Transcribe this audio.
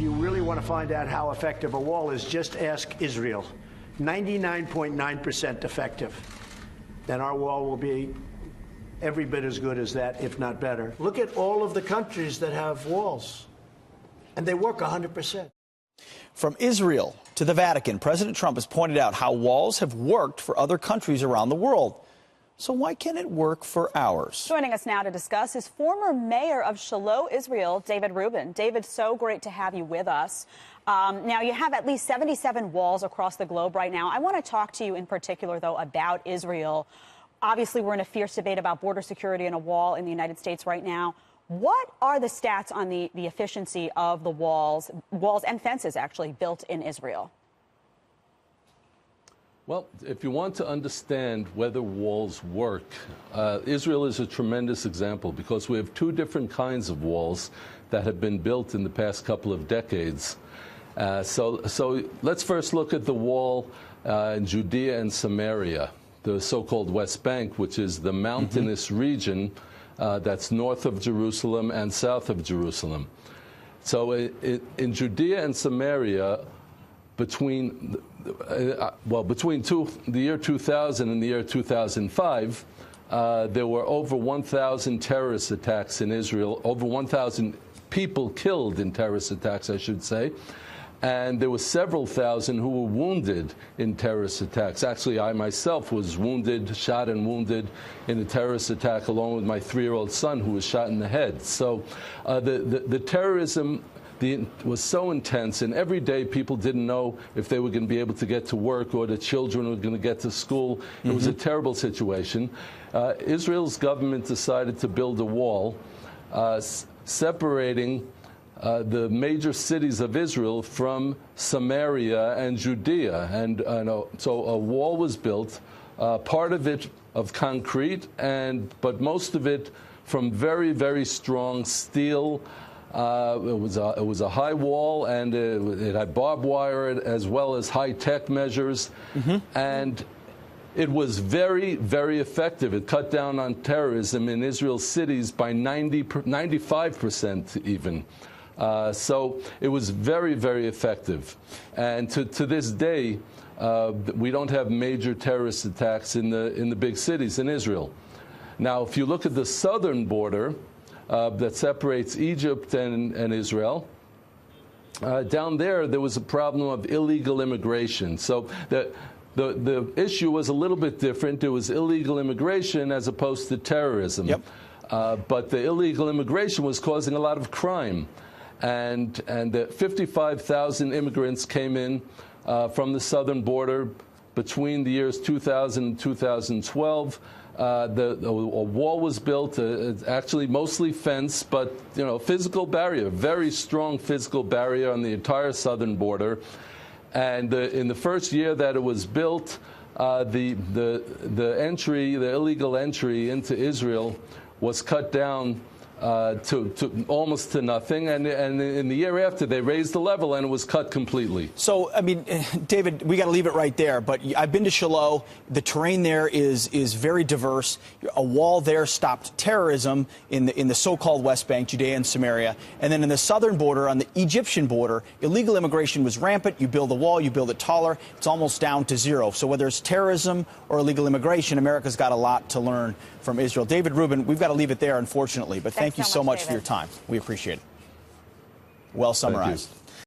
you really want to find out how effective a wall is, just ask Israel. 99.9% effective. Then our wall will be every bit as good as that, if not better. Look at all of the countries that have walls, and they work 100%. From Israel to the Vatican, President Trump has pointed out how walls have worked for other countries around the world. So why can't it work for ours? Joining us now to discuss is former Mayor of Shiloh, Israel, David Rubin. David, so great to have you with us. Now, you have at least 77 walls across the globe right now. I want to talk to you in particular, though, about Israel. Obviously, we're in a fierce debate about border security and a wall in the United States right now. What are the stats on the efficiency of the walls and fences actually built in Israel? Well, if you want to understand whether walls work, Israel is a tremendous example because we have two different kinds of walls that have been built in the past couple of decades. So let's first look at the wall in Judea and Samaria, the so-called West Bank, which is the mountainous region that's north of Jerusalem and south of Jerusalem. So in Judea and Samaria, between the year 2000 and the year 2005, there were over 1,000 terrorist attacks in Israel, over 1,000 people killed in terrorist attacks, I should say. And there were several thousand who were wounded in terrorist attacks. Actually, I myself was wounded, shot and wounded in a terrorist attack along with my 3-year-old son who was shot in the head. So the terrorism was so intense, and every day people didn't know if they were going to be able to get to work or the children were going to get to school. It was a terrible situation. Israel's government decided to build a wall separating the major cities of Israel from Samaria and Judea. And so a wall was built, part of it of concrete, but most of it from very, very strong steel. It was a high wall, and it had barbed wire as well as high-tech measures. And it was very, very effective. It cut down on terrorism in Israel's cities by 95% even. So it was very, very effective. And to this day, we don't have major terrorist attacks in the big cities in Israel. Now, if you look at the southern border that separates Egypt and Israel, down there was a problem of illegal immigration. So the issue was a little bit different. It was illegal immigration as opposed to terrorism. But the illegal immigration was causing a lot of crime. And 55,000 immigrants came in from the southern border between the years 2000 and 2012. A wall was built, actually mostly fence, but physical barrier, very strong physical barrier on the entire southern border. And in the first year that it was built, the illegal entry into Israel was cut down to almost to nothing, and in the year after they raised the level and it was cut completely. So I mean, David, we got to leave it right there, but I've been to Shiloh. The terrain there is very diverse. A wall there stopped terrorism in the so-called West Bank, Judea and Samaria, and then in the southern border, on the Egyptian border, illegal immigration was rampant. You build a wall, you build it taller, it's almost down to zero. So whether it's terrorism or illegal immigration, America's got a lot to learn from Israel. David Rubin, we've got to leave it there, unfortunately, but thank you so much for your time. We appreciate it. Well summarized.